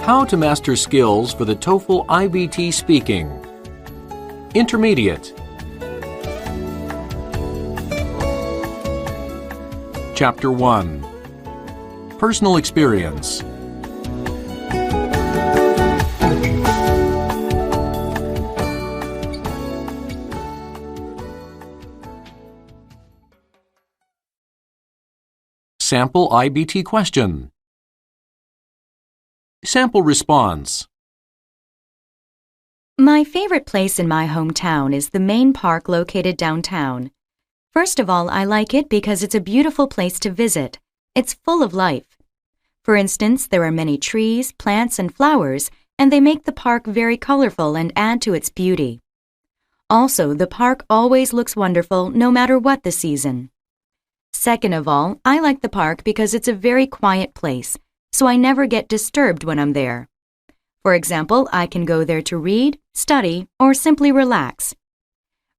How to master skills for the TOEFL iBT speaking. Intermediate. Chapter 1. Personal experience. Sample iBT question. Sample response. My favorite place in my hometown is the main park located downtown. First of all, I like it because it's a beautiful place to visit. It's full of life. For instance, there are many trees, plants, and flowers, and they make the park very colorful and add to its beauty. Also, the park always looks wonderful no matter what the season. Second of all, I like the park because it's a very quiet place, so I never get disturbed when I'm there. For example, I can go there to read, study, or simply relax.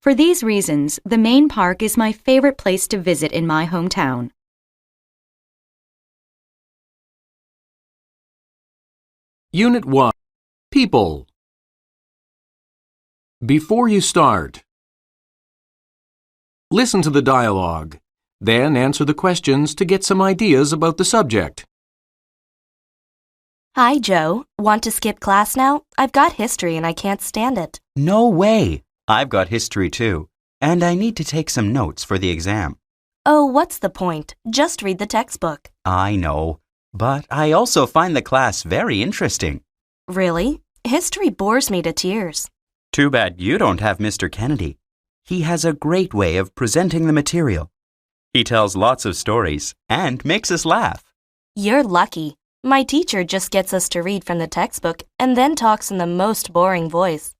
For these reasons, the main park is my favorite place to visit in my hometown. Unit 1. People. Before you start, listen to the dialogue. Then answer the questions to get some ideas about the subject. Hi, Joe. Want to skip class now? I've got history and I can't stand it. No way! I've got history too, and I need to take some notes for the exam. Oh, what's the point? Just read the textbook. I know, but I also find the class very interesting. Really? History bores me to tears. Too bad you don't have Mr. Kennedy. He has a great way of presenting the material. He tells lots of stories and makes us laugh. You're lucky. My teacher just gets us to read from the textbook and then talks in the most boring voice.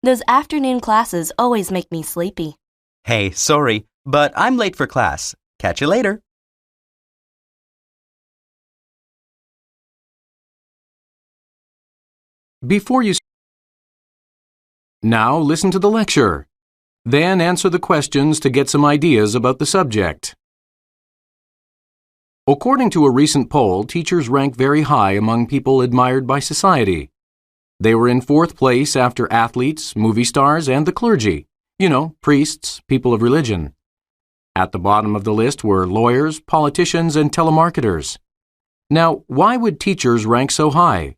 Those afternoon classes always make me sleepy. Hey, sorry, but I'm late for class. Catch you later. Before you Now listen to the lecture. Then answer the questions to get some ideas about the subject. According to a recent poll, teachers rank very high among people admired by society. They were in fourth place after athletes, movie stars, and the clergy. Priests, people of religion. At the bottom of the list were lawyers, politicians, and telemarketers. Now, why would teachers rank so high?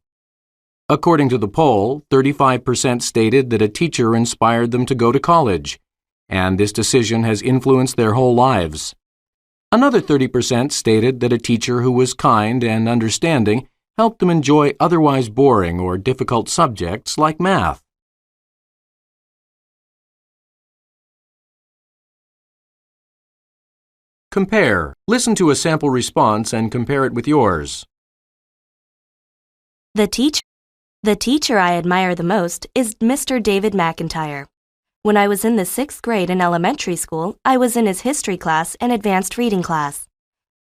According to the poll, 35% stated that a teacher inspired them to go to college, and this decision has influenced their whole lives. Another 30% stated that a teacher who was kind and understanding helped them enjoy otherwise boring or difficult subjects like math. Compare. Listen to a sample response and compare it with yours. The teacher I admire the most is Mr. David McIntyre. When I was in the 6th grade in elementary school, I was in his history class and advanced reading class.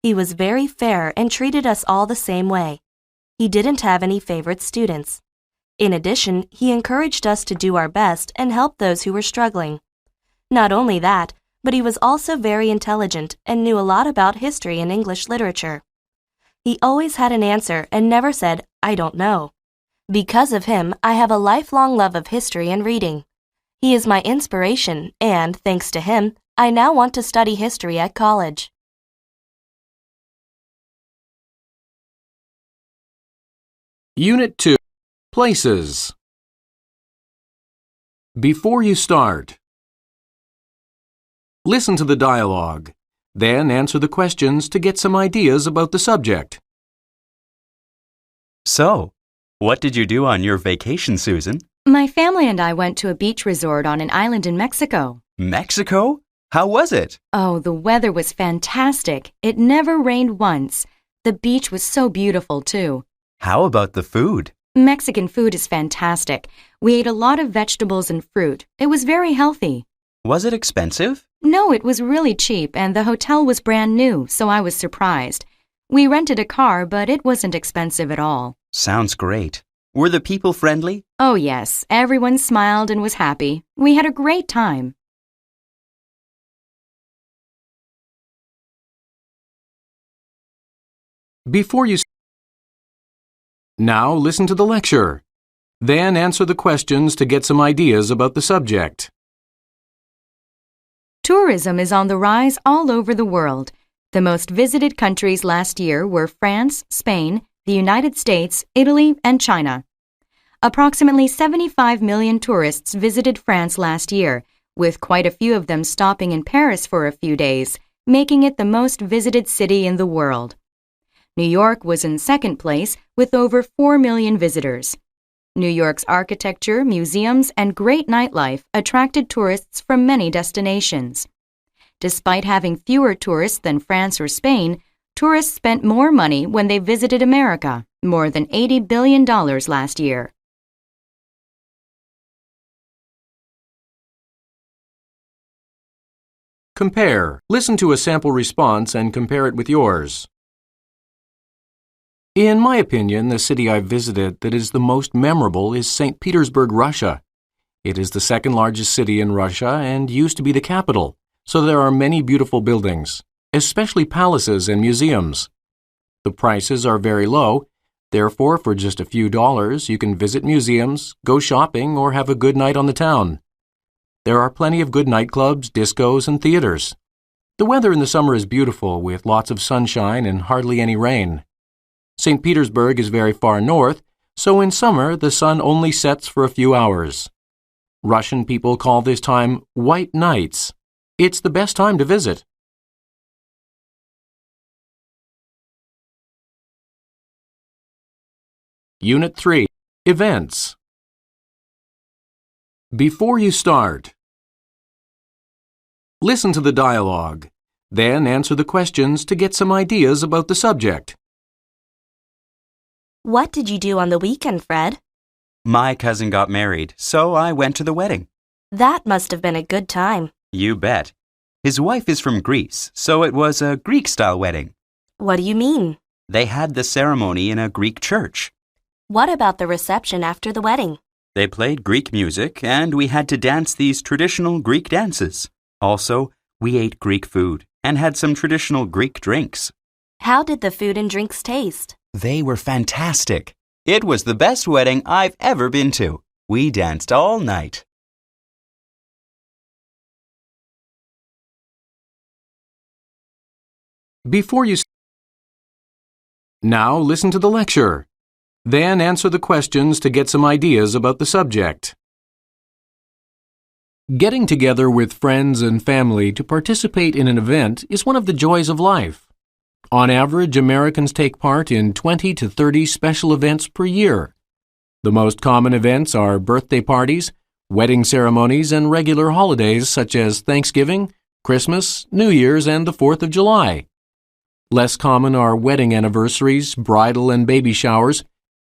He was very fair and treated us all the same way. He didn't have any favorite students. In addition, he encouraged us to do our best and help those who were struggling. Not only that, but he was also very intelligent and knew a lot about history and English literature. He always had an answer and never said, "I don't know." Because of him, I have a lifelong love of history and reading. He is my inspiration, and, thanks to him, I now want to study history at college. Unit 2. Places. Before you start, listen to the dialogue. Then answer the questions to get some ideas about the subject. So, what did you do on your vacation, Susan? My family and I went to a beach resort on an island in Mexico. Mexico? How was it? Oh, the weather was fantastic. It never rained once. The beach was so beautiful, too. How about the food? Mexican food is fantastic. We ate a lot of vegetables and fruit. It was very healthy. Was it expensive? No, it was really cheap, and the hotel was brand new, so I was surprised. We rented a car, but it wasn't expensive at all. Sounds great. Were the people friendly? Oh, yes. Everyone smiled and was happy. We had a great time. Before you Now listen to the lecture. Then answer the questions to get some ideas about the subject. Tourism is on the rise all over the world. The most visited countries last year were France, Spain, the United States, Italy, and China. Approximately 75 million tourists visited France last year, with quite a few of them stopping in Paris for a few days, making it the most visited city in the world. New York was in second place with over 4 million visitors. New York's architecture, museums, and great nightlife attracted tourists from many destinations. Despite having fewer tourists than France or Spain, tourists spent more money when they visited America, more than $80 billion last year. Compare. Listen to a sample response and compare it with yours. In my opinion, the city I've visited that is the most memorable is St. Petersburg, Russia. It is the second largest city in Russia and used to be the capital, so there are many beautiful buildings, especially palaces and museums. The prices are very low, therefore for just a few dollars you can visit museums, go shopping, or have a good night on the town. There are plenty of good nightclubs, discos, and theaters. The weather in the summer is beautiful with lots of sunshine and hardly any rain. St. Petersburg is very far north, so in summer the sun only sets for a few hours. Russian people call this time white nights. It's the best time to visit. Unit 3. Events. Before you start, listen to the dialogue. Then answer the questions to get some ideas about the subject. What did you do on the weekend, Fred? My cousin got married, so I went to the wedding. That must have been a good time. You bet. His wife is from Greece, so it was a Greek-style wedding. What do you mean? They had the ceremony in a Greek church. What about the reception after the wedding? They played Greek music, and we had to dance these traditional Greek dances. Also, we ate Greek food and had some traditional Greek drinks. How did the food and drinks taste? They were fantastic. It was the best wedding I've ever been to. We danced all night. Before you Now listen to the lecture. Then answer the questions to get some ideas about the subject. Getting together with friends and family to participate in an event is one of the joys of life. On average, Americans take part in 20 to 30 special events per year. The most common events are birthday parties, wedding ceremonies, and regular holidays such as Thanksgiving, Christmas, New Year's, and the 4th of July. Less common are wedding anniversaries, bridal and baby showers,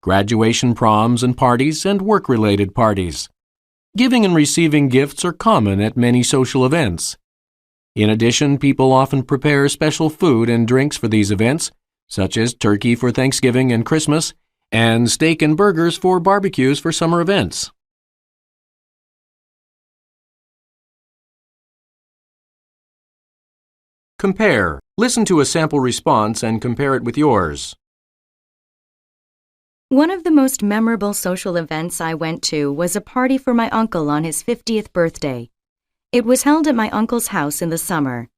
graduation proms and parties, and work-related parties. Giving and receiving gifts are common at many social events. In addition, people often prepare special food and drinks for these events, such as turkey for Thanksgiving and Christmas, and steak and burgers for barbecues for summer events. Compare. Listen to a sample response and compare it with yours. One of the most memorable social events I went to was a party for my uncle on his 50th birthday. It was held at my uncle's house in the summer.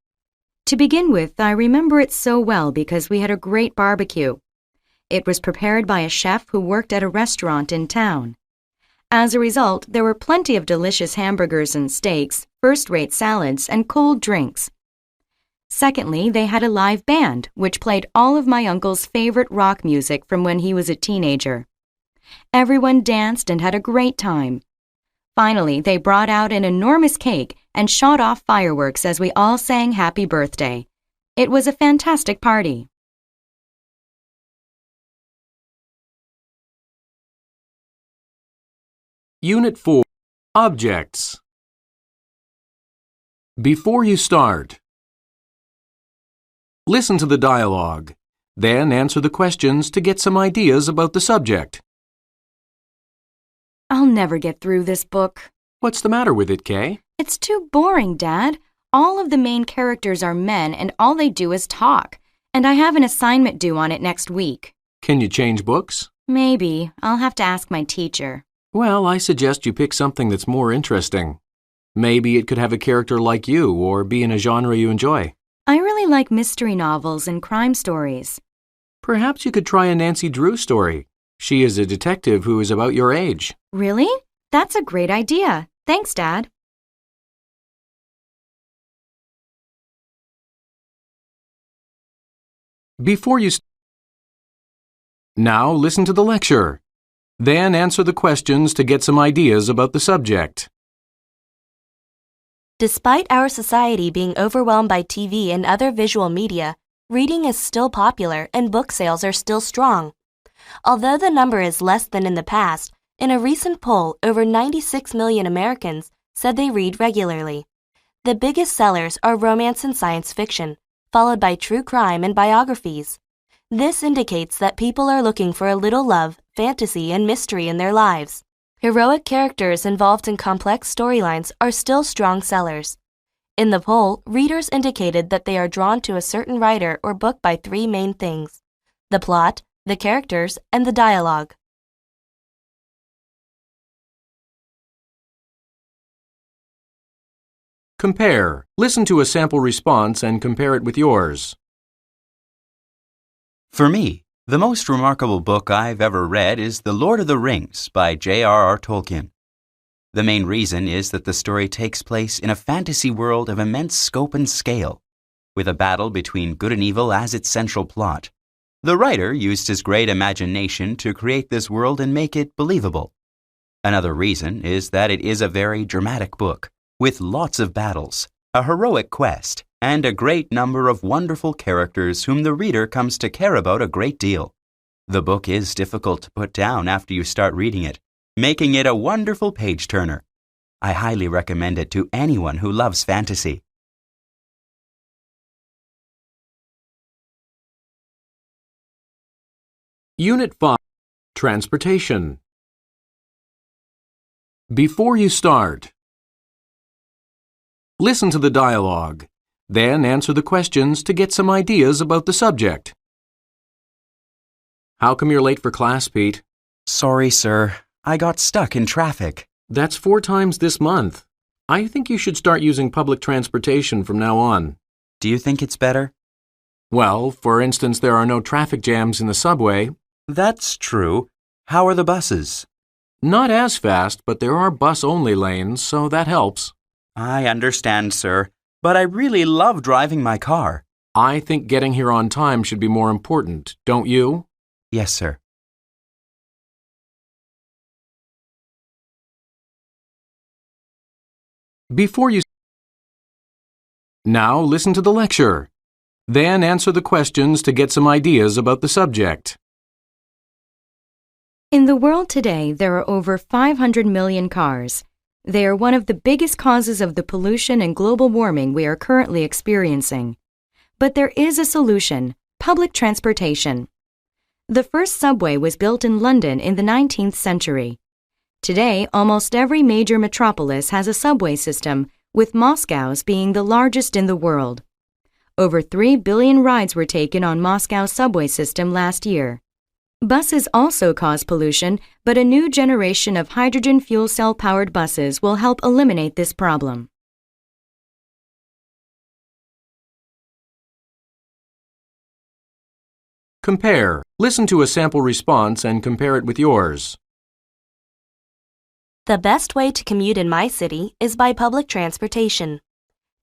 To begin with, I remember it so well because we had a great barbecue. It was prepared by a chef who worked at a restaurant in town. As a result, there were plenty of delicious hamburgers and steaks, first-rate salads, and cold drinks. Secondly, they had a live band, which played all of my uncle's favorite rock music from when he was a teenager. Everyone danced and had a great time. Finally, they brought out an enormous cake and shot off fireworks as we all sang Happy Birthday. It was a fantastic party. Unit 4. Objects. Before you start, listen to the dialogue. Then answer the questions to get some ideas about the subject. I'll never get through this book. What's the matter with it, Kay? It's too boring, Dad. All of the main characters are men and all they do is talk. And I have an assignment due on it next week. Can you change books? Maybe. I'll have to ask my teacher. Well, I suggest you pick something that's more interesting. Maybe it could have a character like you or be in a genre you enjoy. I really like mystery novels and crime stories. Perhaps you could try a Nancy Drew story. She is a detective who is about your age. Really? That's a great idea. Thanks, Dad. Now listen to the lecture. Then answer the questions to get some ideas about the subject. Despite our society being overwhelmed by TV and other visual media, reading is still popular and book sales are still strong. Although the number is less than in the past, in a recent poll, over 96 million Americans said they read regularly. The biggest sellers are romance and science fiction, followed by true crime and biographies. This indicates that people are looking for a little love, fantasy, and mystery in their lives. Heroic characters involved in complex storylines are still strong sellers. In the poll, readers indicated that they are drawn to a certain writer or book by three main things: the plot, the characters, and the dialogue. Compare. Listen to a sample response and compare it with yours. For me, the most remarkable book I've ever read is The Lord of the Rings by J.R.R. Tolkien. The main reason is that the story takes place in a fantasy world of immense scope and scale, with a battle between good and evil as its central plot. The writer used his great imagination to create this world and make it believable. Another reason is that it is a very dramatic book, with lots of battles, a heroic quest, and a great number of wonderful characters whom the reader comes to care about a great deal. The book is difficult to put down after you start reading it, making it a wonderful page-turner. I highly recommend it to anyone who loves fantasy. Unit 5. Transportation. Before you start, listen to the dialogue. Then answer the questions to get some ideas about the subject. How come you're late for class, Pete? Sorry, sir. I got stuck in traffic. That's 4 times this month. I think you should start using public transportation from now on. Do you think it's better? Well, for instance, there are no traffic jams in the subway. That's true. How are the buses? Not as fast, but there are bus-only lanes, so that helps. I understand, sir, but I really love driving my car. I think getting here on time should be more important, don't you? Yes, sir. Now listen to the lecture. Then answer the questions to get some ideas about the subject. In the world today, there are over 500 million cars. They are one of the biggest causes of the pollution and global warming we are currently experiencing. But there is a solution: public transportation. The first subway was built in London in the 19th century. Today, almost every major metropolis has a subway system, with Moscow's being the largest in the world. Over 3 billion rides were taken on Moscow's subway system last year. Buses also cause pollution, but a new generation of hydrogen fuel cell-powered buses will help eliminate this problem. Compare. Listen to a sample response and compare it with yours. The best way to commute in my city is by public transportation.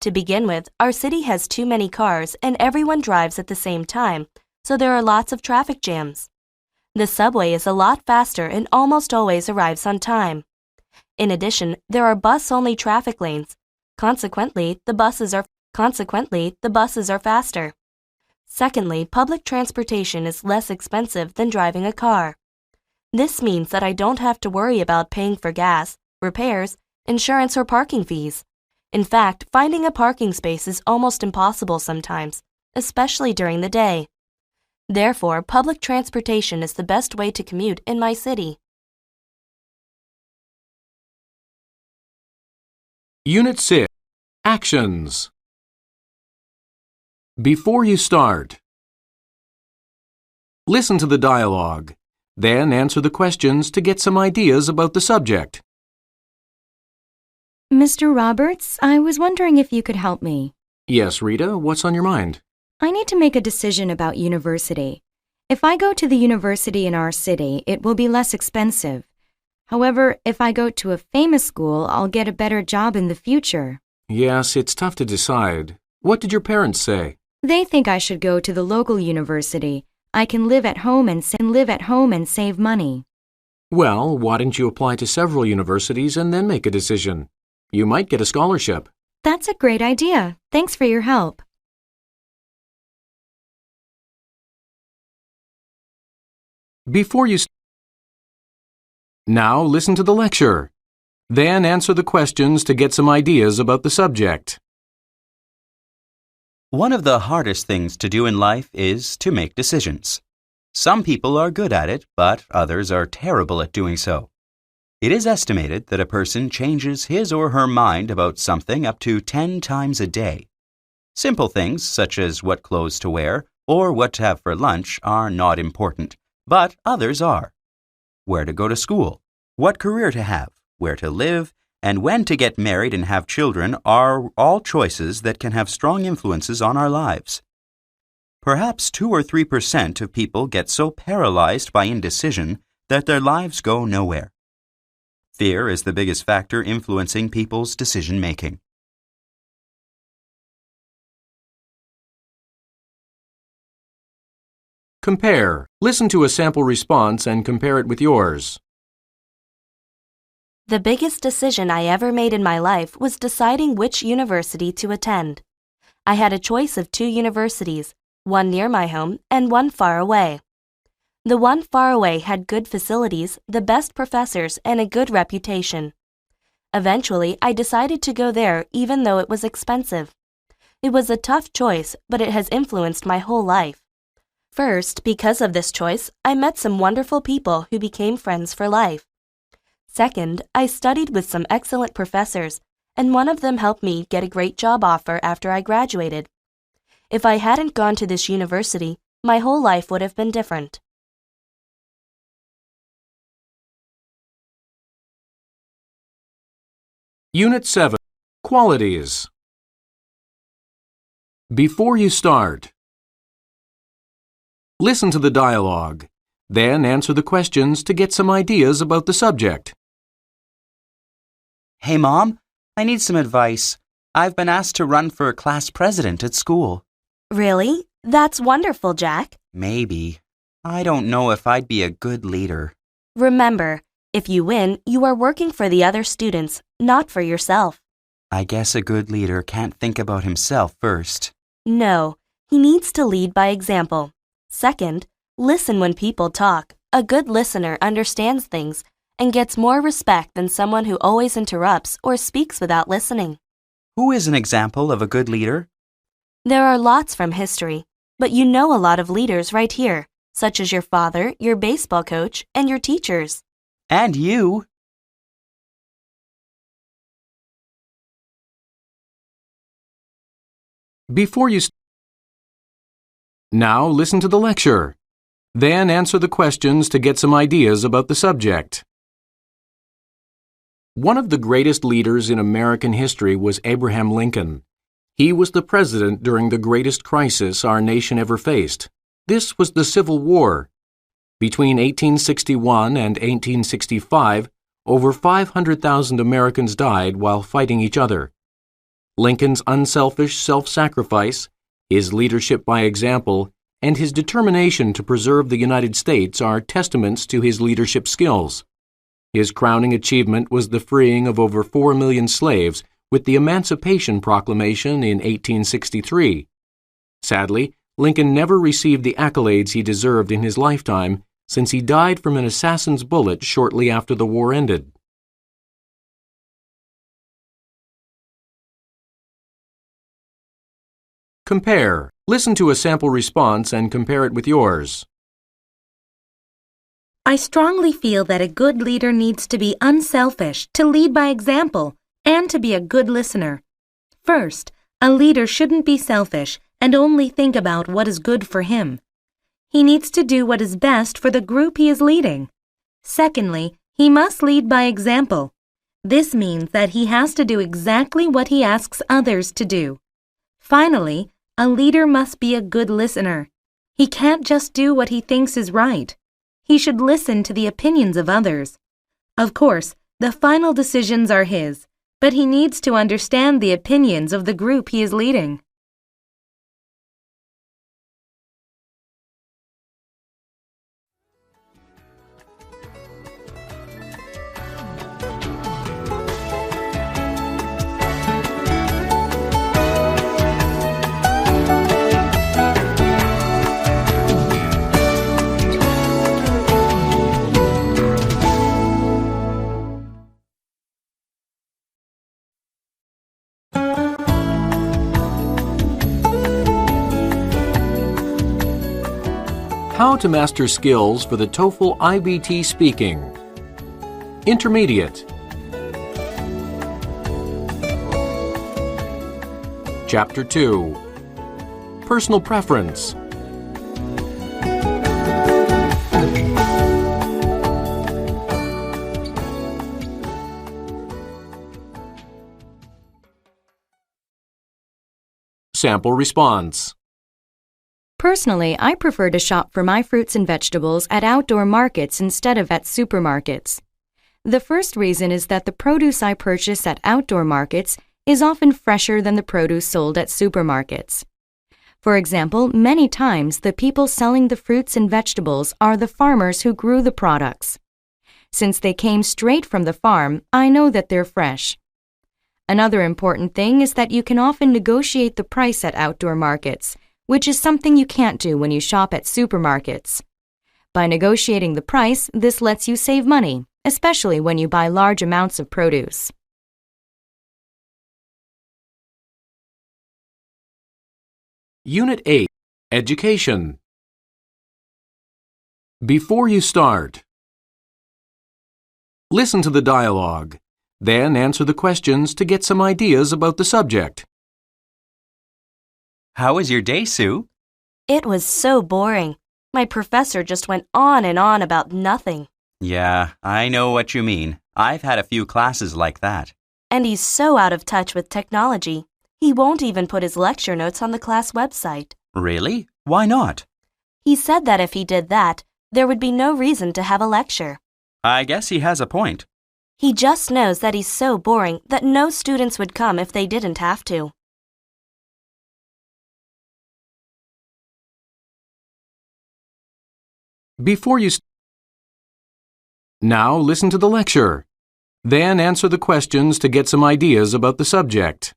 To begin with, our city has too many cars and everyone drives at the same time, so there are lots of traffic jams. The subway is a lot faster and almost always arrives on time. In addition, there are bus-only traffic lanes. Consequently, the buses are faster. Secondly, public transportation is less expensive than driving a car. This means that I don't have to worry about paying for gas, repairs, insurance, or parking fees. In fact, finding a parking space is almost impossible sometimes, especially during the day. Therefore, public transportation is the best way to commute in my city. Unit 6. Actions. Before you start, listen to the dialogue. Then answer the questions to get some ideas about the subject. Mr. Roberts, I was wondering if you could help me. Yes, Rita, what's on your mind? I need to make a decision about university. If I go to the university in our city, it will be less expensive. However, if I go to a famous school, I'll get a better job in the future. Yes, it's tough to decide. What did your parents say? They think I should go to the local university. I can live at home and save money. Well, why don't you apply to several universities and then make a decision? You might get a scholarship. That's a great idea. Thanks for your help. Now listen to the lecture. Then answer the questions to get some ideas about the subject. One of the hardest things to do in life is to make decisions. Some people are good at it, but others are terrible at doing so. It is estimated that a person changes his or her mind about something up to 10 times a day. Simple things such as what clothes to wear or what to have for lunch are not important, but others are. Where to go to school, what career to have, where to live, and when to get married and have children are all choices that can have strong influences on our lives. Perhaps 2 or 3% of people get so paralyzed by indecision that their lives go nowhere. Fear is the biggest factor influencing people's decision-making. Compare. Listen to a sample response and compare it with yours. The biggest decision I ever made in my life was deciding which university to attend. I had a choice of 2 universities, one near my home and one far away. The one far away had good facilities, the best professors, and a good reputation. Eventually, I decided to go there even though it was expensive. It was a tough choice, but it has influenced my whole life. First, because of this choice, I met some wonderful people who became friends for life. Second, I studied with some excellent professors, and one of them helped me get a great job offer after I graduated. If I hadn't gone to this university, my whole life would have been different. Unit 7. Qualities. Before you start, listen to the dialogue. Then answer the questions to get some ideas about the subject. Hey, Mom, I need some advice. I've been asked to run for class president at school. Really? That's wonderful, Jack. Maybe. I don't know if I'd be a good leader. Remember, if you win, you are working for the other students, not for yourself. I guess a good leader can't think about himself first. No, he needs to lead by example. Second, listen when people talk. A good listener understands things and gets more respect than someone who always interrupts or speaks without listening. Who is an example of a good leader? There are lots from history, but you know a lot of leaders right here, such as your father, your baseball coach, and your teachers. And you. Now listen to the lecture. Then answer the questions to get some ideas about the subject. One of the greatest leaders in American history was Abraham Lincoln. He was the president during the greatest crisis our nation ever faced. This was the Civil War. Between 1861 and 1865, over 500,000 Americans died while fighting each other. Lincoln's unselfish self-sacrifice, his leadership by example, and his determination to preserve the United States are testaments to his leadership skills. His crowning achievement was the freeing of over 4 million slaves with the Emancipation Proclamation in 1863. Sadly, Lincoln never received the accolades he deserved in his lifetime, since he died from an assassin's bullet shortly after the war ended. Compare. Listen to a sample response and compare it with yours. I strongly feel that a good leader needs to be unselfish, to lead by example, and to be a good listener. First, a leader shouldn't be selfish and only think about what is good for him. he needs to do what is best for the group he is leading. Secondly, he must lead by example. This means that he has to do exactly what he asks others to do. Finally, a leader must be a good listener. He can't just do what he thinks is right. He should listen to the opinions of others. Of course, the final decisions are his, but he needs to understand the opinions of the group he is leading. How to master skills for the TOEFL iBT speaking. Intermediate. Chapter 2. Personal preference. Sample response. Personally, I prefer to shop for my fruits and vegetables at outdoor markets instead of at supermarkets. The first reason is that the produce I purchase at outdoor markets is often fresher than the produce sold at supermarkets. For example, many times the people selling the fruits and vegetables are the farmers who grew the products. Since they came straight from the farm, I know that they're fresh. Another important thing is that you can often negotiate the price at outdoor markets, which is something you can't do when you shop at supermarkets. By negotiating the price, this lets you save money, especially when you buy large amounts of produce. Unit 8. Education. Before you start, listen to the dialogue, then answer the questions to get some ideas about the subject. How was your day, Sue? It was so boring. My professor just went on and on about nothing. Yeah, I know what you mean. I've had a few classes like that. And he's so out of touch with technology. He won't even put his lecture notes on the class website. Really? Why not? He said that if he did that, there would be no reason to have a lecture. I guess he has a point. He just knows that he's so boring that no students would come if they didn't have to. Before you Now listen to the lecture. Then answer the questions to get some ideas about the subject.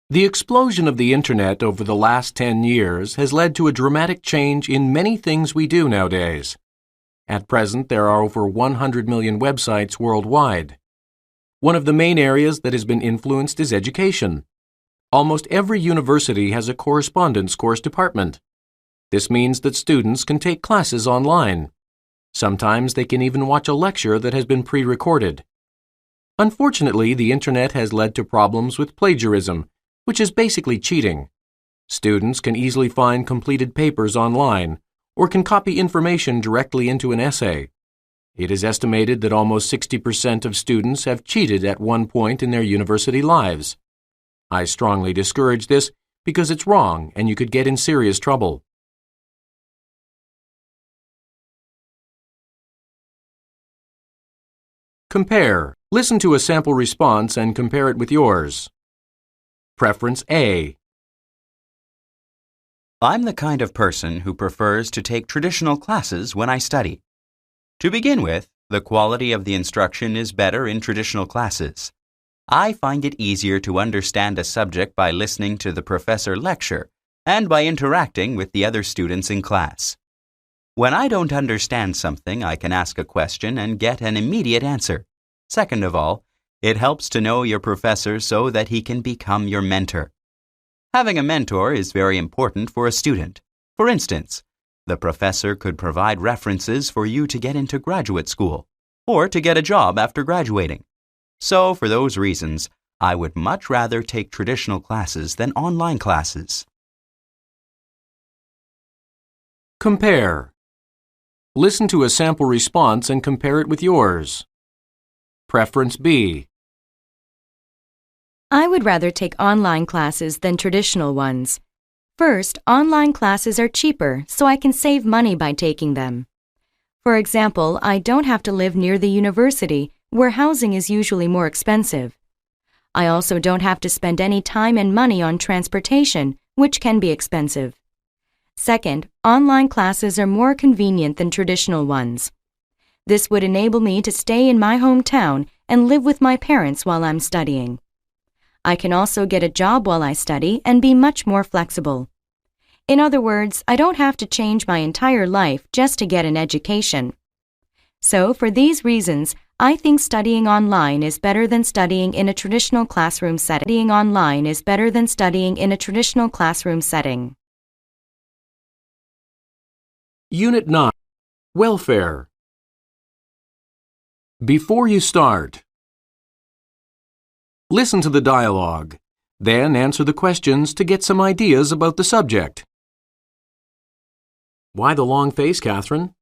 The explosion of the Internet over the last 10 years has led to a dramatic change in many things we do nowadays. At present, there are over 100 million websites worldwide. One of the main areas that has been influenced is education. Almost every university has a correspondence course department. This means that students can take classes online. Sometimes they can even watch a lecture that has been pre-recorded. Unfortunately, the Internet has led to problems with plagiarism, which is basically cheating. Students can easily find completed papers online or can copy information directly into an essay. It is estimated that almost 60% of students have cheated at one point in their university lives. I strongly discourage this because it's wrong and you could get in serious trouble. Compare. Listen to a sample response and compare it with yours. Preference A. I'm the kind of person who prefers to take traditional classes when I study. To begin with, the quality of the instruction is better in traditional classes. I find it easier to understand a subject by listening to the professor lecture and by interacting with the other students in class. When I don't understand something, I can ask a question and get an immediate answer. Second of all, it helps to know your professor so that he can become your mentor. Having a mentor is very important for a student. For instance, the professor could provide references for you to get into graduate school or to get a job after graduating. So, for those reasons, I would much rather take traditional classes than online classes. Compare. Listen to a sample response and compare it with yours. Preference B. I would rather take online classes than traditional ones. First, online classes are cheaper, so I can save money by taking them. For example, I don't have to live near the university, where housing is usually more expensive. I also don't have to spend any time and money on transportation, which can be expensive. Second, online classes are more convenient than traditional ones. This would enable me to stay in my hometown and live with my parents while I'm studying. I can also get a job while I study and be much more flexible. In other words, I don't have to change my entire life just to get an education. So, for these reasons, I think studying online is better than studying in a traditional classroom setting. Studying online is better than studying in a traditional classroom setting. Unit 9. Welfare. Before you start, listen to the dialogue, then answer the questions to get some ideas about the subject. Why the long face, Catherine?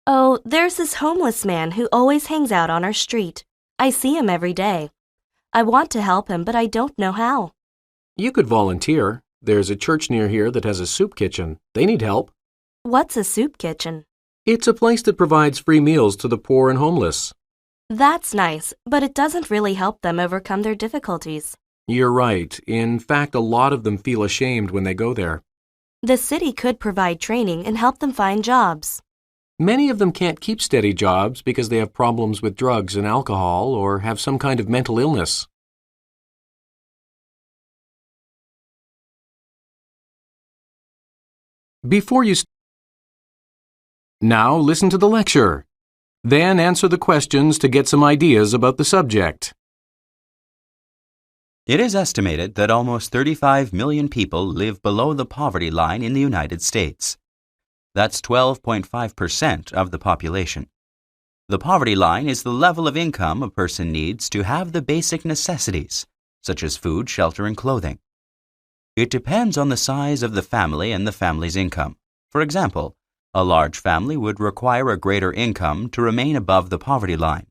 Oh, there's this homeless man who always hangs out on our street. I see him every day. I want to help him, but I don't know how. You could volunteer. There's a church near here that has a soup kitchen. They need help. What's a soup kitchen? It's a place that provides free meals to the poor and homeless. That's nice, but it doesn't really help them overcome their difficulties. You're right. In fact, a lot of them feel ashamed when they go there. The city could provide training and help them find jobs. Many of them can't keep steady jobs because they have problems with drugs and alcohol or have some kind of mental illness. Before you Now listen to the lecture. Then answer the questions to get some ideas about the subject. It is estimated that almost 35 million people live below the poverty line in the United States. That's 12.5% of the population. The poverty line is the level of income a person needs to have the basic necessities, such as food, shelter, and clothing. It depends on the size of the family and the family's income. For example, a large family would require a greater income to remain above the poverty line.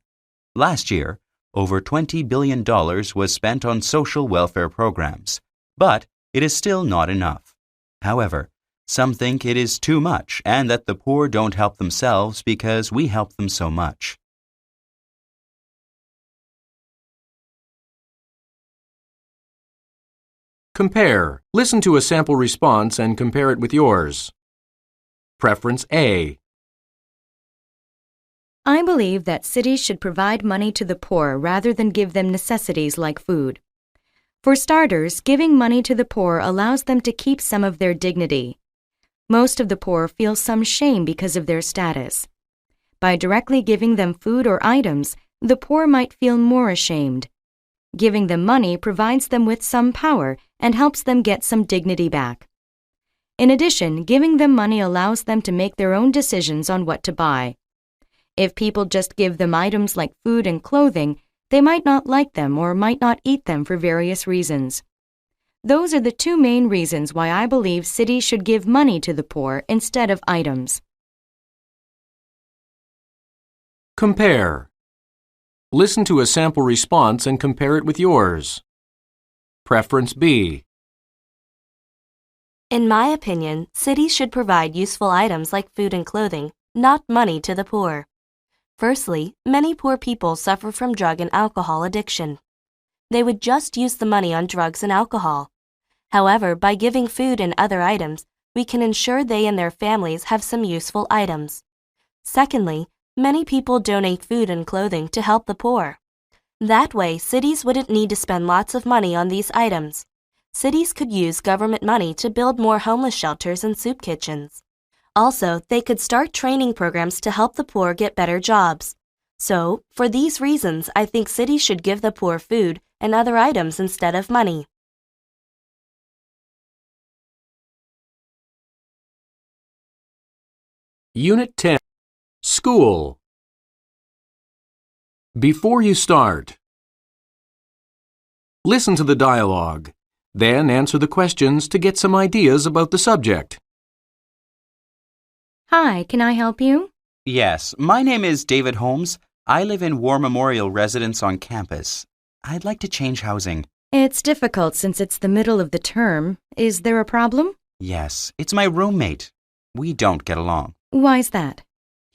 Last year, over $20 billion was spent on social welfare programs, but it is still not enough. However, some think it is too much and that the poor don't help themselves because we help them so much. Compare. Listen to a sample response and compare it with yours. Preference A. I believe that cities should provide money to the poor rather than give them necessities like food. For starters, giving money to the poor allows them to keep some of their dignity. Most of the poor feel some shame because of their status. By directly giving them food or items, the poor might feel more ashamed. Giving them money provides them with some power and helps them get some dignity back. In addition, giving them money allows them to make their own decisions on what to buy. If people just give them items like food and clothing, they might not like them or might not eat them for various reasons. Those are the two main reasons why I believe cities should give money to the poor instead of items. Compare. Listen to a sample response and compare it with yours. Preference B. In my opinion, cities should provide useful items like food and clothing, not money to the poor. Firstly, many poor people suffer from drug and alcohol addiction. They would just use the money on drugs and alcohol. However, by giving food and other items, we can ensure they and their families have some useful items. Secondly, many people donate food and clothing to help the poor. That way, cities wouldn't need to spend lots of money on these items. Cities could use government money to build more homeless shelters and soup kitchens. Also, they could start training programs to help the poor get better jobs. So, for these reasons, I think cities should give the poor food and other items instead of money. Unit 10. School. Before you start, listen to the dialogue. Then answer the questions to get some ideas about the subject. Hi, can I help you? Yes, my name is David Holmes. I live in War Memorial Residence on campus. I'd like to change housing. It's difficult since it's the middle of the term. Is there a problem? Yes, it's my roommate. We don't get along. Why's that?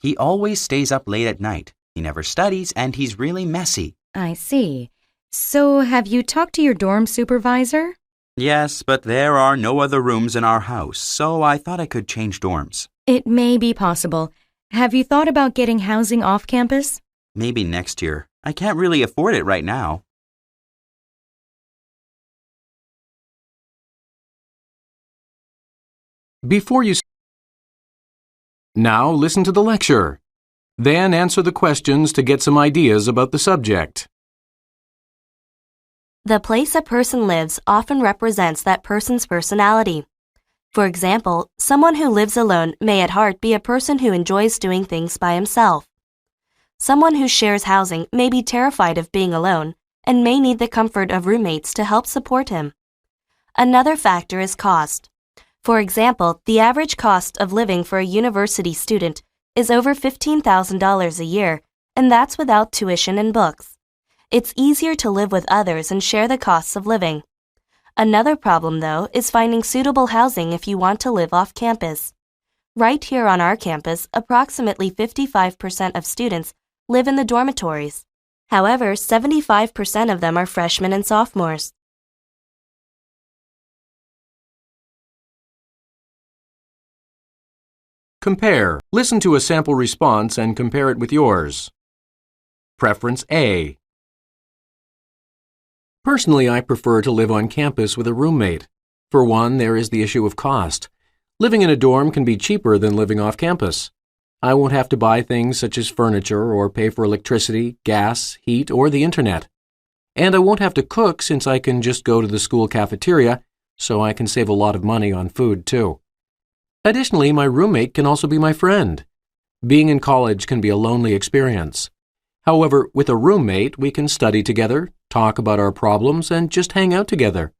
He always stays up late at night. He never studies, and he's really messy. I see. So, have you talked to your dorm supervisor? Yes, but there are no other rooms in our house, so I thought I could change dorms. It may be possible. Have you thought about getting housing off campus? Maybe next year. I can't really afford it right now. Before you... Now listen to the lecture. Then answer the questions to get some ideas about the subject. The place a person lives often represents that person's personality. For example, someone who lives alone may at heart be a person who enjoys doing things by himself. Someone who shares housing may be terrified of being alone and may need the comfort of roommates to help support him. Another factor is cost. For example, the average cost of living for a university student is over $15,000 a year, and that's without tuition and books. It's easier to live with others and share the costs of living. Another problem, though, is finding suitable housing if you want to live off campus. Right here on our campus, approximately 55% of students live in the dormitories. However, 75% of them are freshmen and sophomores. Compare. Listen to a sample response and compare it with yours. Preference A. Personally, I prefer to live on campus with a roommate. For one, there is the issue of cost. Living in a dorm can be cheaper than living off campus. I won't have to buy things such as furniture or pay for electricity, gas, heat, or the internet. And I won't have to cook since I can just go to the school cafeteria, so I can save a lot of money on food too. Additionally, my roommate can also be my friend. Being in college can be a lonely experience. However, with a roommate, we can study together, talk about our problems, and just hang out together.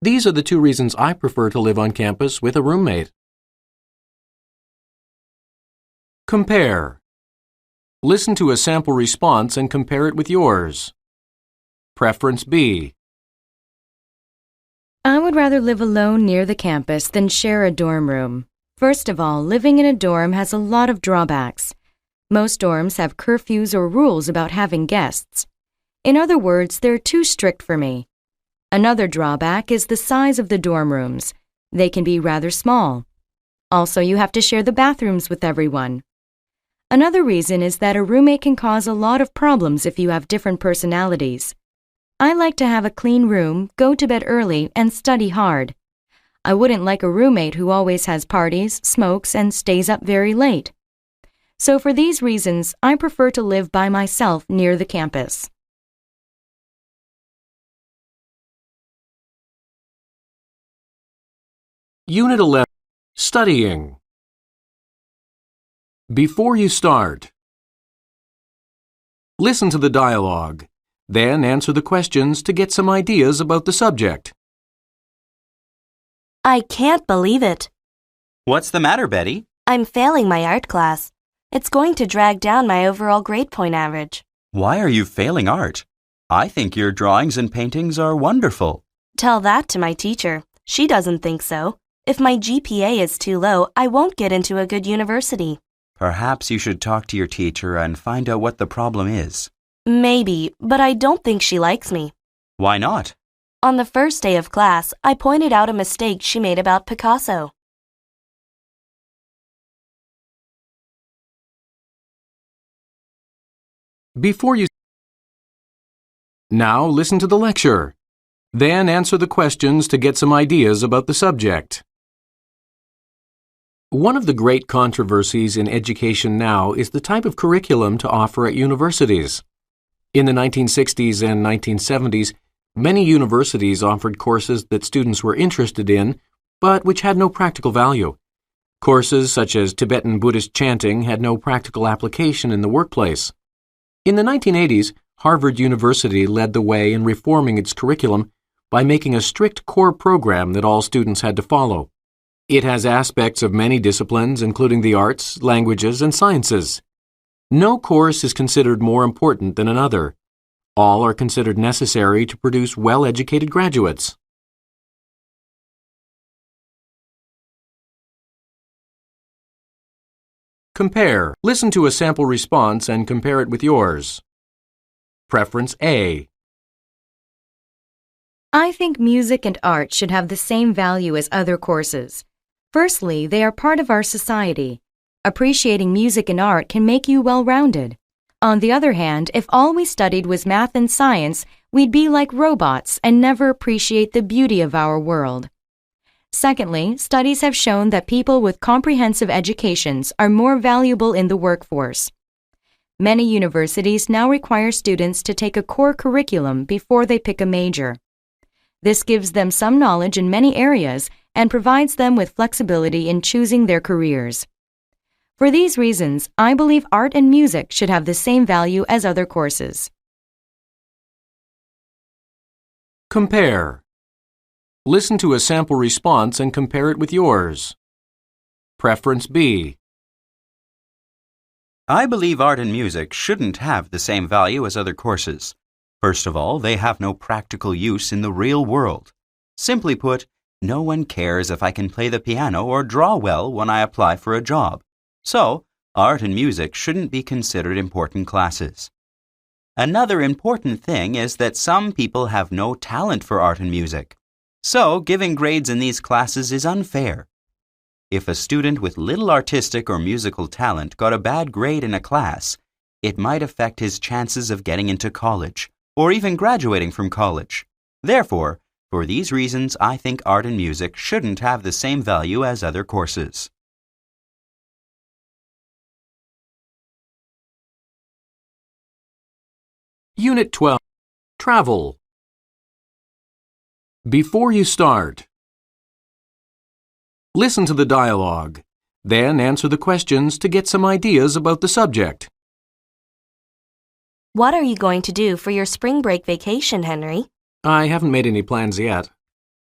These are the two reasons I prefer to live on campus with a roommate. Compare. Listen to a sample response and compare it with yours. Preference B. I would rather live alone near the campus than share a dorm room. First of all, living in a dorm has a lot of drawbacks. Most dorms have curfews or rules about having guests. In other words, they're too strict for me. Another drawback is the size of the dorm rooms. They can be rather small. Also, you have to share the bathrooms with everyone. Another reason is that a roommate can cause a lot of problems if you have different personalities. I like to have a clean room, go to bed early, and study hard. I wouldn't like a roommate who always has parties, smokes, and stays up very late. So for these reasons, I prefer to live by myself near the campus. Unit 11. Studying. Before you start, listen to the dialogue. Then answer the questions to get some ideas about the subject. I can't believe it. What's the matter, Betty? I'm failing my art class. It's going to drag down my overall grade point average. Why are you failing art? I think your drawings and paintings are wonderful. Tell that to my teacher. She doesn't think so. If my GPA is too low, I won't get into a good university. Perhaps you should talk to your teacher and find out what the problem is. Maybe, but I don't think she likes me. Why not? On the first day of class, I pointed out a mistake she made about Picasso. Before you... Now listen to the lecture. Then answer the questions to get some ideas about the subject. One of the great controversies in education now is the type of curriculum to offer at universities. In the 1960s and 1970s, many universities offered courses that students were interested in, but which had no practical value. Courses such as Tibetan Buddhist chanting had no practical application in the workplace. In the 1980s, Harvard University led the way in reforming its curriculum by making a strict core program that all students had to follow. It has aspects of many disciplines, including the arts, languages, and sciences. No course is considered more important than another. All are considered necessary to produce well-educated graduates. Compare. Listen to a sample response and compare it with yours. Preference A. I think music and art should have the same value as other courses. Firstly, they are part of our society. Appreciating music and art can make you well-rounded. On the other hand, if all we studied was math and science, we'd be like robots and never appreciate the beauty of our world. Secondly, studies have shown that people with comprehensive educations are more valuable in the workforce. Many universities now require students to take a core curriculum before they pick a major. This gives them some knowledge in many areas and provides them with flexibility in choosing their careers. For these reasons, I believe art and music should have the same value as other courses. Compare. Listen to a sample response and compare it with yours. Preference B. I believe art and music shouldn't have the same value as other courses. First of all, they have no practical use in the real world. Simply put, no one cares if I can play the piano or draw well when I apply for a job. So, art and music shouldn't be considered important classes. Another important thing is that some people have no talent for art and music. So, giving grades in these classes is unfair. If a student with little artistic or musical talent got a bad grade in a class, it might affect his chances of getting into college, or even graduating from college. Therefore, for these reasons, I think art and music shouldn't have the same value as other courses. Unit 12. Travel. Before you start, listen to the dialogue. Then answer the questions to get some ideas about the subject. What are you going to do for your spring break vacation, Henry? I haven't made any plans yet.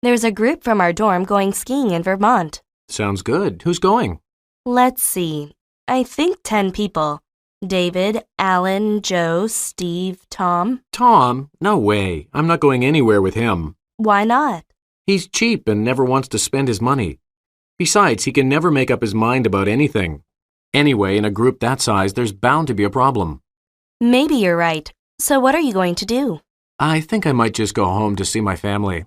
There's a group from our dorm going skiing in Vermont. Sounds good. Who's going? Let's see. I think 10 people. David, Alan, Joe, Steve, Tom. Tom? No way. I'm not going anywhere with him. Why not? He's cheap and never wants to spend his money. Besides, he can never make up his mind about anything. Anyway, in a group that size, there's bound to be a problem. Maybe you're right. So what are you going to do? I think I might just go home to see my family.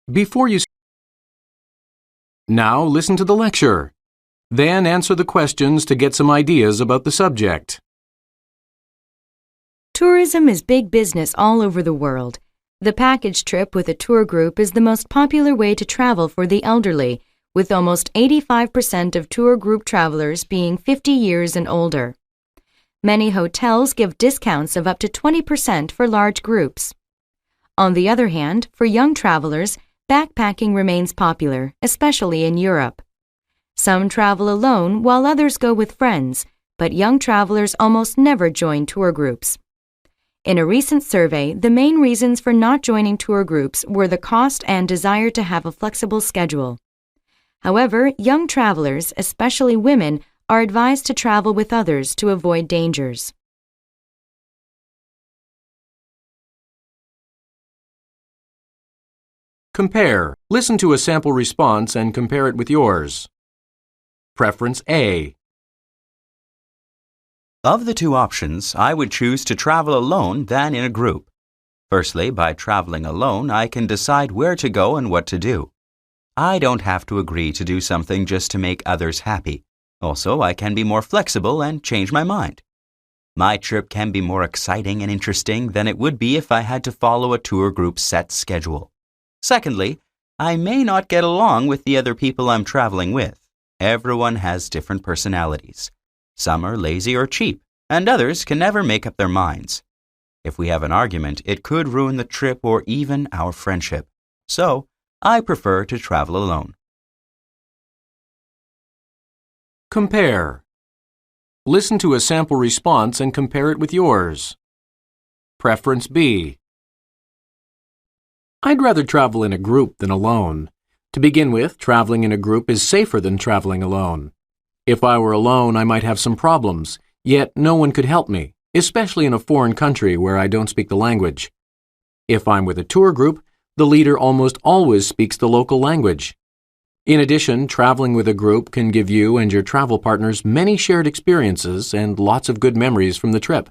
Before you... Now listen to the lecture. Then answer the questions to get some ideas about the subject. Tourism is big business all over the world. The package trip with a tour group is the most popular way to travel for the elderly, with almost 85% of tour group travelers being 50 years and older. Many hotels give discounts of up to 20% for large groups. On the other hand, for young travelers, backpacking remains popular, especially in Europe. Some travel alone while others go with friends, but young travelers almost never join tour groups. In a recent survey, the main reasons for not joining tour groups were the cost and desire to have a flexible schedule. However, young travelers, especially women, are advised to travel with others to avoid dangers. Compare. Listen to a sample response and compare it with yours. Preference A. Of the two options, I would choose to travel alone than in a group. Firstly, by traveling alone, I can decide where to go and what to do. I don't have to agree to do something just to make others happy. Also, I can be more flexible and change my mind. My trip can be more exciting and interesting than it would be if I had to follow a tour group's set schedule. Secondly, I may not get along with the other people I'm traveling with. Everyone has different personalities. Some are lazy or cheap, and others can never make up their minds. If we have an argument, it could ruin the trip or even our friendship. So, I prefer to travel alone. Compare. Listen to a sample response and compare it with yours. Preference B. I'd rather travel in a group than alone. To begin with, traveling in a group is safer than traveling alone. If I were alone, I might have some problems, yet no one could help me, especially in a foreign country where I don't speak the language. If I'm with a tour group, the leader almost always speaks the local language. In addition, traveling with a group can give you and your travel partners many shared experiences and lots of good memories from the trip.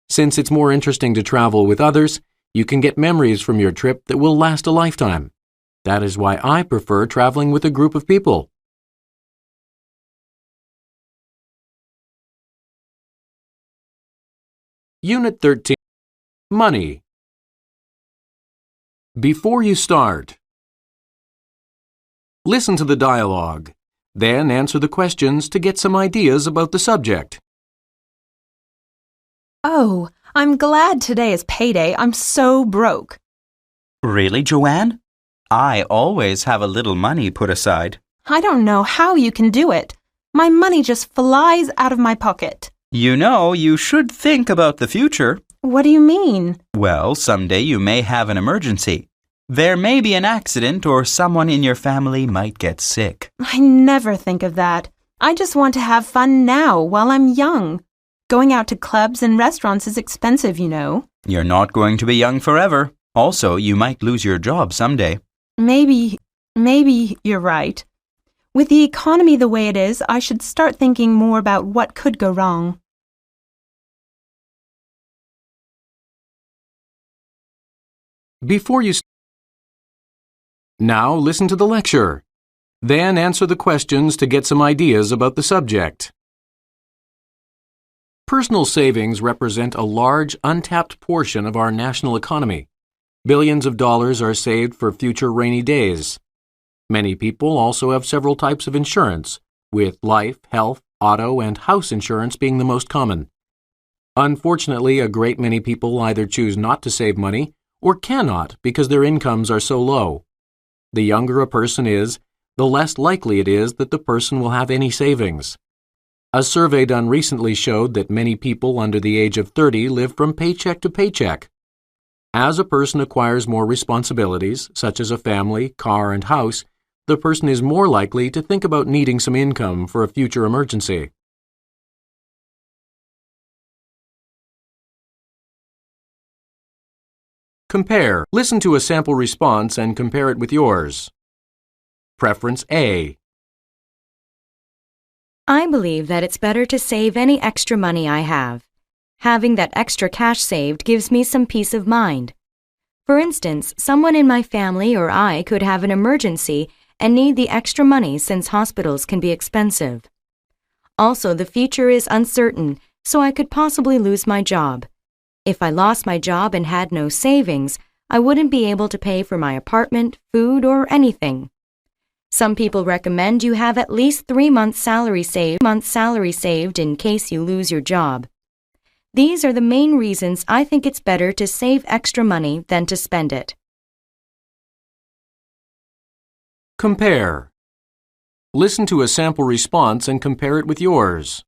Since it's more interesting to travel with others, you can get memories from your trip that will last a lifetime. That is why I prefer traveling with a group of people. Unit 13. Money. Before you start, listen to the dialogue. Then answer the questions to get some ideas about the subject. Oh, I'm glad today is payday. I'm so broke. Really, Joanne? I always have a little money put aside. I don't know how you can do it. My money just flies out of my pocket. You know, you should think about the future. What do you mean? Well, someday you may have an emergency. There may be an accident or someone in your family might get sick. I never think of that. I just want to have fun now while I'm young. Going out to clubs and restaurants is expensive, you know. You're not going to be young forever. Also, you might lose your job someday. Maybe you're right. With the economy the way it is, I should start thinking more about what could go wrong. Before you Now listen to the lecture. Then answer the questions to get some ideas about the subject. Personal savings represent a large, untapped portion of our national economy. Billions of dollars are saved for future rainy days. Many people also have several types of insurance, with life, health, auto, and house insurance being the most common. Unfortunately, a great many people either choose not to save money or cannot because their incomes are so low. The younger a person is, the less likely it is that the person will have any savings. A survey done recently showed that many people under the age of 30 live from paycheck to paycheck. As a person acquires more responsibilities, such as a family, car, and house, the person is more likely to think about needing some income for a future emergency. Compare. Listen to a sample response and compare it with yours. Preference A. I believe that it's better to save any extra money I have. Having that extra cash saved gives me some peace of mind. For instance, someone in my family or I could have an emergency and need the extra money since hospitals can be expensive. Also, the future is uncertain, so I could possibly lose my job. If I lost my job and had no savings, I wouldn't be able to pay for my apartment, food, or anything. Some people recommend you have at least 3 months' salary saved in case you lose your job. These are the main reasons I think it's better to save extra money than to spend it. Compare. Listen to a sample response and compare it with yours.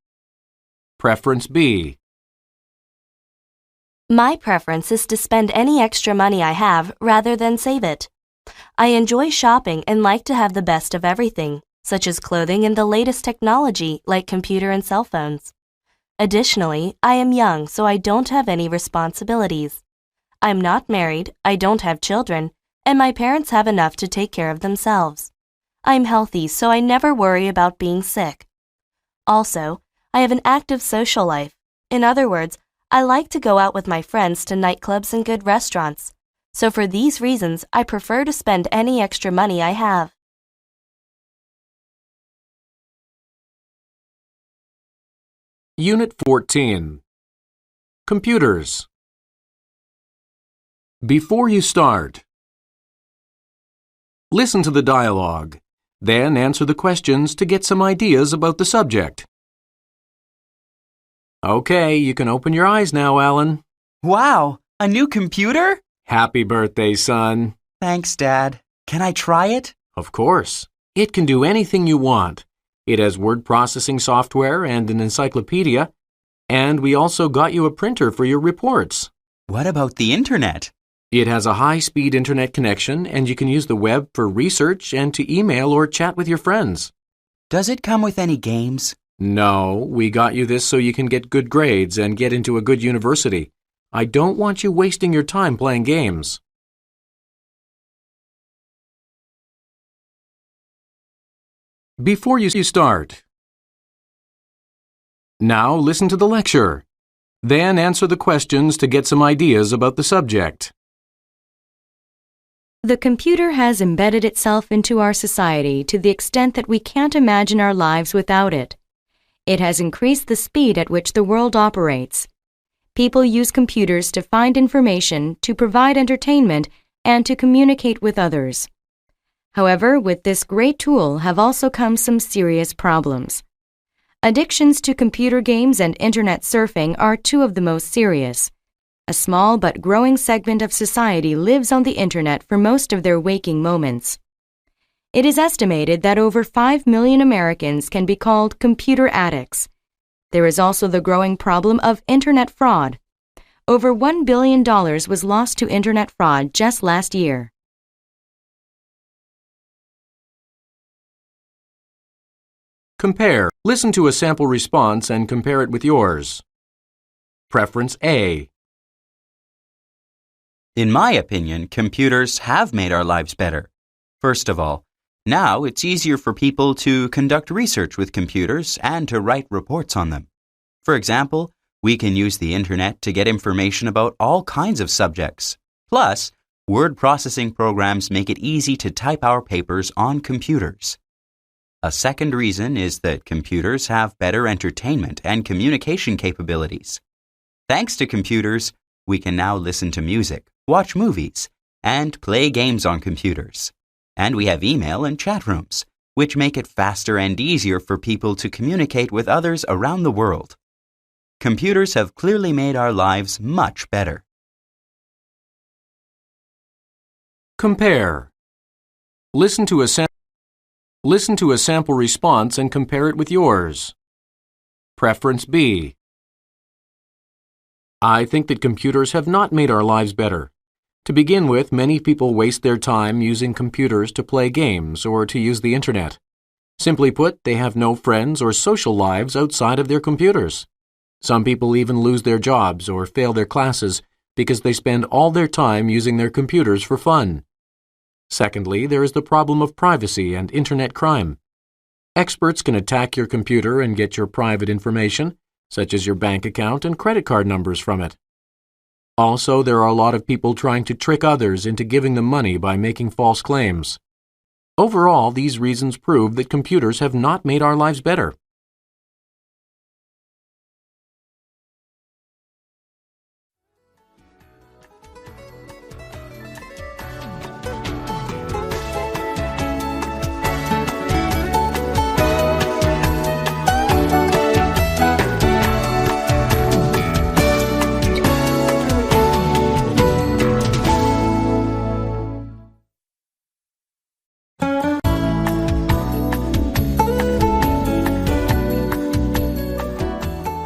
Preference B. My preference is to spend any extra money I have rather than save it. I enjoy shopping and like to have the best of everything, such as clothing and the latest technology like computer and cell phones. Additionally, I am young, so I don't have any responsibilities. I'm not married, I don't have children, and my parents have enough to take care of themselves. I'm healthy, so I never worry about being sick. Also, I have an active social life. In other words, I like to go out with my friends to nightclubs and good restaurants. So for these reasons, I prefer to spend any extra money I have. Unit 14. Computers. Before you start, listen to the dialogue. Then answer the questions to get some ideas about the subject. Okay, you can open your eyes now, Alan. Wow, a new computer? Happy birthday, son. Thanks, Dad. Can I try it? Of course. It can do anything you want. It has word processing software and an encyclopedia. And we also got you a printer for your reports. What about the internet? It has a high-speed internet connection, and you can use the web for research and to email or chat with your friends. Does it come with any games? No, we got you this so you can get good grades and get into a good university. I don't want you wasting your time playing games. Before you start, now listen to the lecture. Then answer the questions to get some ideas about the subject. The computer has embedded itself into our society to the extent that we can't imagine our lives without it. It has increased the speed at which the world operates. People use computers to find information, to provide entertainment, and to communicate with others. However, with this great tool have also come some serious problems. Addictions to computer games and internet surfing are two of the most serious. A small but growing segment of society lives on the internet for most of their waking moments. It is estimated that over 5 million Americans can be called computer addicts. There is also the growing problem of internet fraud. Over $1 billion was lost to internet fraud just last year. Compare. Listen to a sample response and compare it with yours. Preference A. In my opinion, computers have made our lives better. First of all, now it's easier for people to conduct research with computers and to write reports on them. For example, we can use the internet to get information about all kinds of subjects. Plus, word processing programs make it easy to type our papers on computers. A second reason is that computers have better entertainment and communication capabilities. Thanks to computers, we can now listen to music, watch movies, and play games on computers. And we have email and chat rooms, which make it faster and easier for people to communicate with others around the world. Computers have clearly made our lives much better. Compare. Listen to a sample response and compare it with yours. Preference B. I think that computers have not made our lives better. To begin with, many people waste their time using computers to play games or to use the internet. Simply put, they have no friends or social lives outside of their computers. Some people even lose their jobs or fail their classes because they spend all their time using their computers for fun. Secondly, there is the problem of privacy and internet crime. Experts can attack your computer and get your private information, such as your bank account and credit card numbers from it. Also, there are a lot of people trying to trick others into giving them money by making false claims. Overall, these reasons prove that computers have not made our lives better.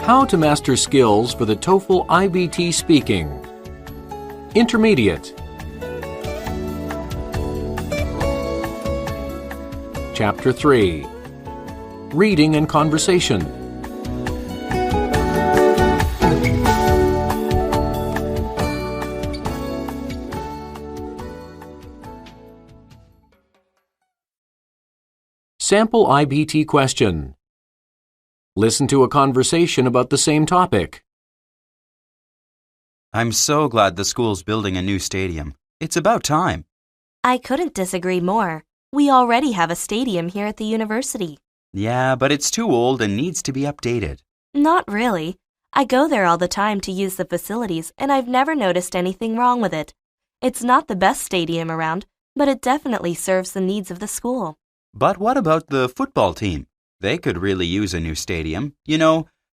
How to master skills for the TOEFL iBT speaking. Intermediate. Chapter 3. Reading and Conversation. Sample iBT question. Listen to a conversation about the same topic. I'm so glad the school's building a new stadium. It's about time. I couldn't disagree more. We already have a stadium here at the university. Yeah, but it's too old and needs to be updated. Not really. I go there all the time to use the facilities, and I've never noticed anything wrong with it. It's not the best stadium around, but it definitely serves the needs of the school. But what about the football team? They could really use a new stadium,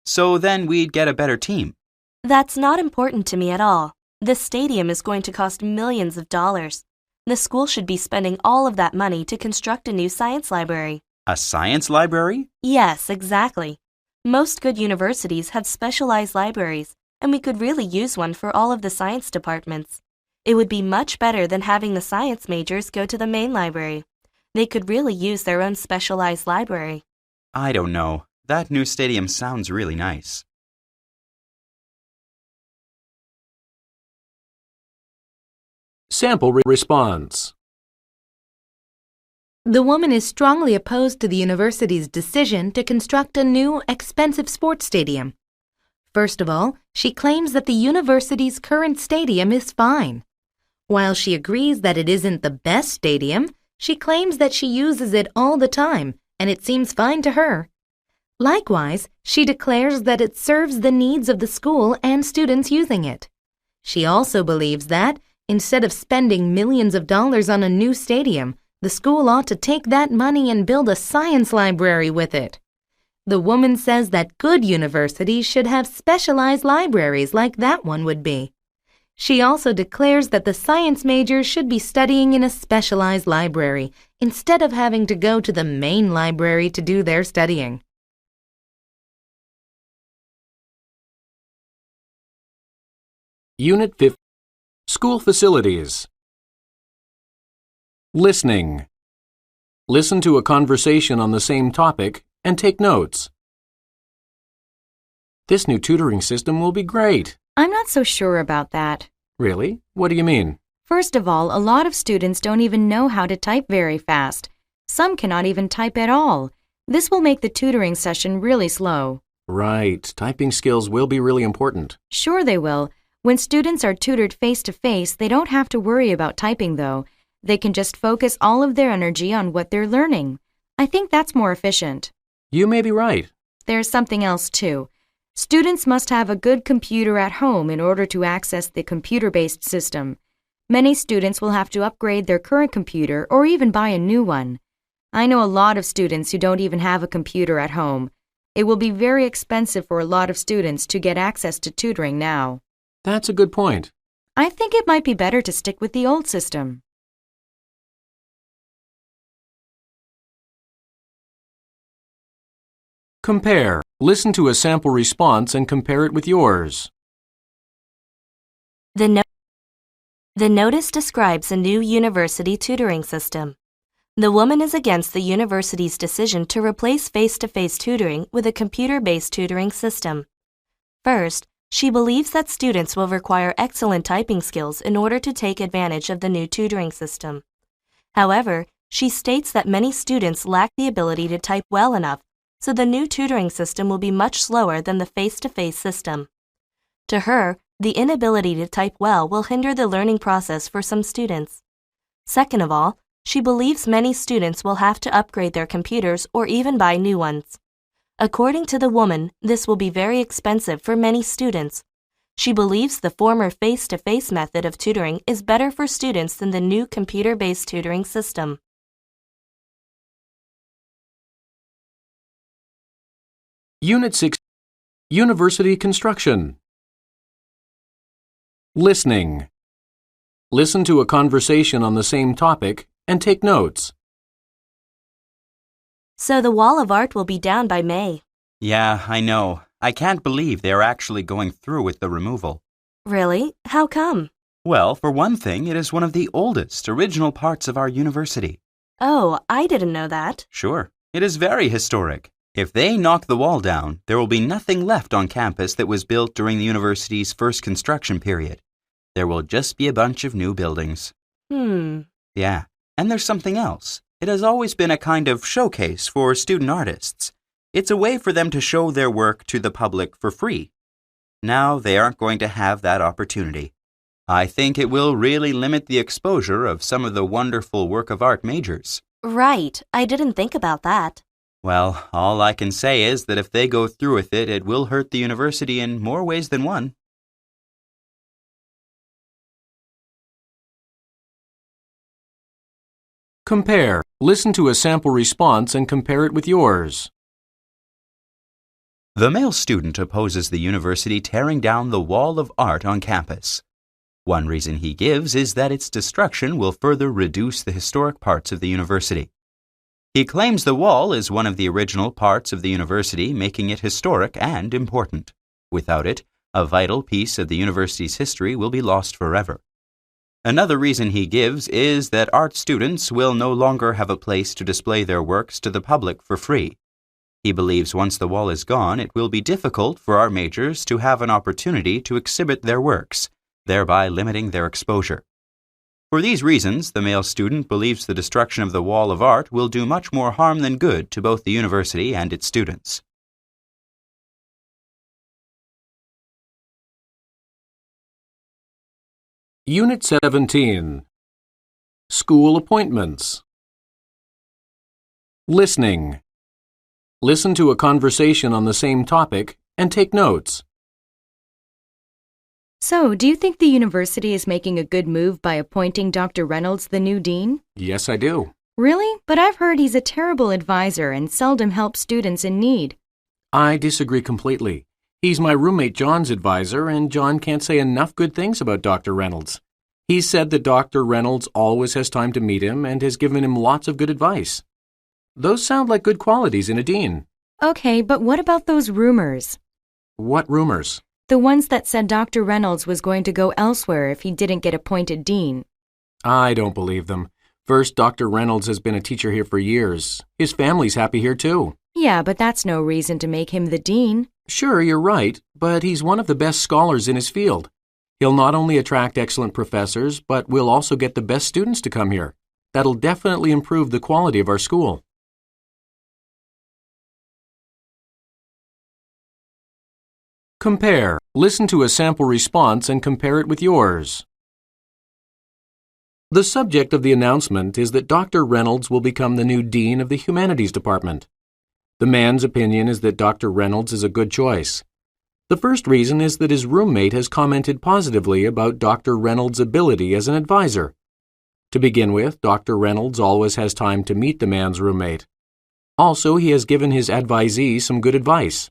so then we'd get a better team. That's not important to me at all. This stadium is going to cost millions of dollars. The school should be spending all of that money to construct a new science library. A science library? Yes, exactly. Most good universities have specialized libraries, and we could really use one for all of the science departments. It would be much better than having the science majors go to the main library. They could really use their own specialized library. I don't know. That new stadium sounds really nice. Sample response. The woman is strongly opposed to the university's decision to construct a new, expensive sports stadium. First of all, she claims that the university's current stadium is fine. While she agrees that it isn't the best stadium, she claims that she uses it all the time, and it seems fine to her. Likewise, she declares that it serves the needs of the school and students using it. She also believes that, instead of spending millions of dollars on a new stadium, the school ought to take that money and build a science library with it. The woman says that good universities should have specialized libraries like that one would be. She also declares that the science majors should be studying in a specialized library instead of having to go to the main library to do their studying. Unit 50. School facilities. Listening. Listen to a conversation on the same topic and take notes. This new tutoring system will be great. I'm not so sure about that. Really? What do you mean? First of all, a lot of students don't even know how to type very fast. Some cannot even type at all. This will make the tutoring session really slow. Right. Typing skills will be really important. Sure they will. When students are tutored face-to-face, they don't have to worry about typing, though. They can just focus all of their energy on what they're learning. I think that's more efficient. You may be right. There's something else, too. Students must have a good computer at home in order to access the computer-based system. Many students will have to upgrade their current computer or even buy a new one. I know a lot of students who don't even have a computer at home. It will be very expensive for a lot of students to get access to tutoring now. That's a good point. I think it might be better to stick with the old system. Compare. Listen to a sample response and compare it with yours. The notice describes a new university tutoring system. The woman is against the university's decision to replace face-to-face tutoring with a computer-based tutoring system. First, she believes that students will require excellent typing skills in order to take advantage of the new tutoring system. However, she states that many students lack the ability to type well enough, so the new tutoring system will be much slower than the face-to-face system. To her, the inability to type well will hinder the learning process for some students. Second of all, she believes many students will have to upgrade their computers or even buy new ones. According to the woman, this will be very expensive for many students. She believes the former face-to-face method of tutoring is better for students than the new computer-based tutoring system. Unit 6. University construction. Listening. Listen to a conversation on the same topic and take notes. So the wall of art will be down by May. Yeah, I know. I can't believe they are actually going through with the removal. Really? How come? Well, for one thing, it is one of the oldest original parts of our university. Oh, I didn't know that. Sure, it is very historic. If they knock the wall down, there will be nothing left on campus that was built during the university's first construction period. There will just be a bunch of new buildings. Yeah, and there's something else. It has always been a kind of showcase for student artists. It's a way for them to show their work to the public for free. Now they aren't going to have that opportunity. I think it will really limit the exposure of some of the wonderful work of art majors. Right, I didn't think about that. Well, all I can say is that if they go through with it, it will hurt the university in more ways than one. Compare. Listen to a sample response and compare it with yours. The male student opposes the university tearing down the wall of art on campus. One reason he gives is that its destruction will further reduce the historic parts of the university. He claims the wall is one of the original parts of the university, making it historic and important. Without it, a vital piece of the university's history will be lost forever. Another reason he gives is that art students will no longer have a place to display their works to the public for free. He believes once the wall is gone, it will be difficult for art majors to have an opportunity to exhibit their works, thereby limiting their exposure. For these reasons, the male student believes the destruction of the wall of art will do much more harm than good to both the university and its students. Unit 17. School Appointments. Listening. Listen to a conversation on the same topic and take notes. So, do you think the university is making a good move by appointing Dr. Reynolds the new dean? Yes, I do. Really? But I've heard he's a terrible advisor and seldom helps students in need. I disagree completely. He's my roommate John's advisor, and John can't say enough good things about Dr. Reynolds. He's said that Dr. Reynolds always has time to meet him and has given him lots of good advice. Those sound like good qualities in a dean. Okay, but what about those rumors? What rumors? The ones that said Dr. Reynolds was going to go elsewhere if he didn't get appointed dean. I don't believe them. First, Dr. Reynolds has been a teacher here for years. His family's happy here too. Yeah, but that's no reason to make him the dean. Sure, you're right, but he's one of the best scholars in his field. He'll not only attract excellent professors, but we'll also get the best students to come here. That'll definitely improve the quality of our school. Compare. Listen to a sample response and compare it with yours. The subject of the announcement is that Dr. Reynolds will become the new dean of the Humanities Department. The man's opinion is that Dr. Reynolds is a good choice. The first reason is that his roommate has commented positively about Dr. Reynolds' ability as an advisor. To begin with, Dr. Reynolds always has time to meet the man's roommate. Also, he has given his advisee some good advice.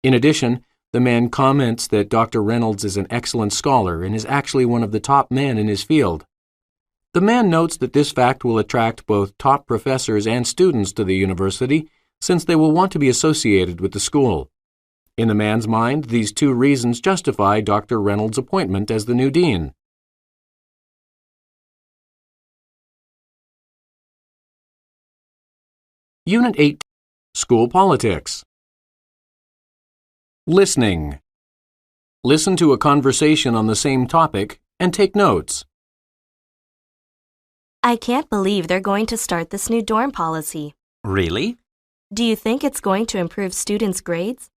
In addition, the man comments that Dr. Reynolds is an excellent scholar and is actually one of the top men in his field. The man notes that this fact will attract both top professors and students to the university, since they will want to be associated with the school. In the man's mind, these two reasons justify Dr. Reynolds' appointment as the new dean. Unit 8. School Politics. Listening. Listen to a conversation on the same topic and take notes. I can't believe they're going to start this new dorm policy. Really? Do you think it's going to improve students' grades?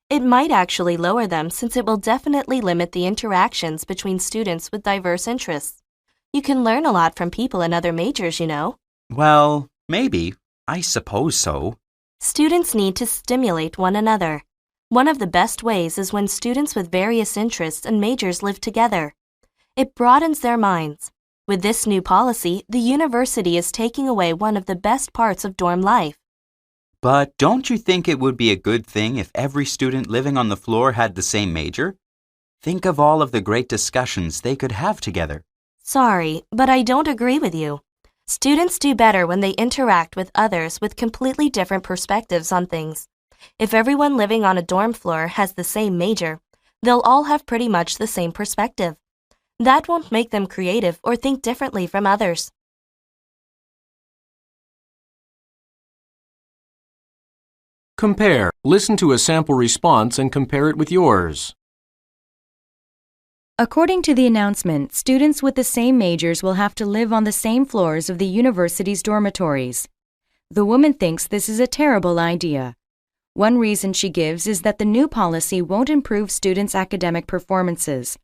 It might actually lower them since it will definitely limit the interactions between students with diverse interests. You can learn a lot from people in other majors, you know. Well, maybe. I suppose so. Students need to stimulate one another. One of the best ways is when students with various interests and majors live together. It broadens their minds. With this new policy, the university is taking away one of the best parts of dorm life. But don't you think it would be a good thing if every student living on the floor had the same major? Think of all of the great discussions they could have together. Sorry, but I don't agree with you. Students do better when they interact with others with completely different perspectives on things. If everyone living on a dorm floor has the same major, they'll all have pretty much the same perspective. That won't make them creative or think differently from others. Compare. Listen to a sample response and compare it with yours. According to the announcement, students with the same majors will have to live on the same floors of the university's dormitories. The woman thinks this is a terrible idea. One reason she gives is that the new policy won't improve students' academic performances.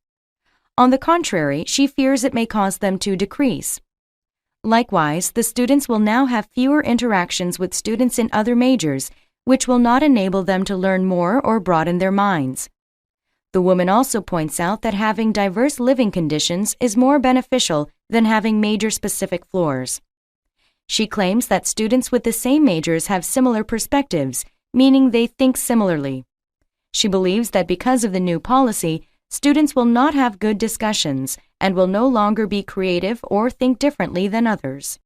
On the contrary, she fears it may cause them to decrease. Likewise, the students will now have fewer interactions with students in other majors, which will not enable them to learn more or broaden their minds. The woman also points out that having diverse living conditions is more beneficial than having major-specific floors. She claims that students with the same majors have similar perspectives, meaning they think similarly. She believes that because of the new policy, students will not have good discussions and will no longer be creative or think differently than others.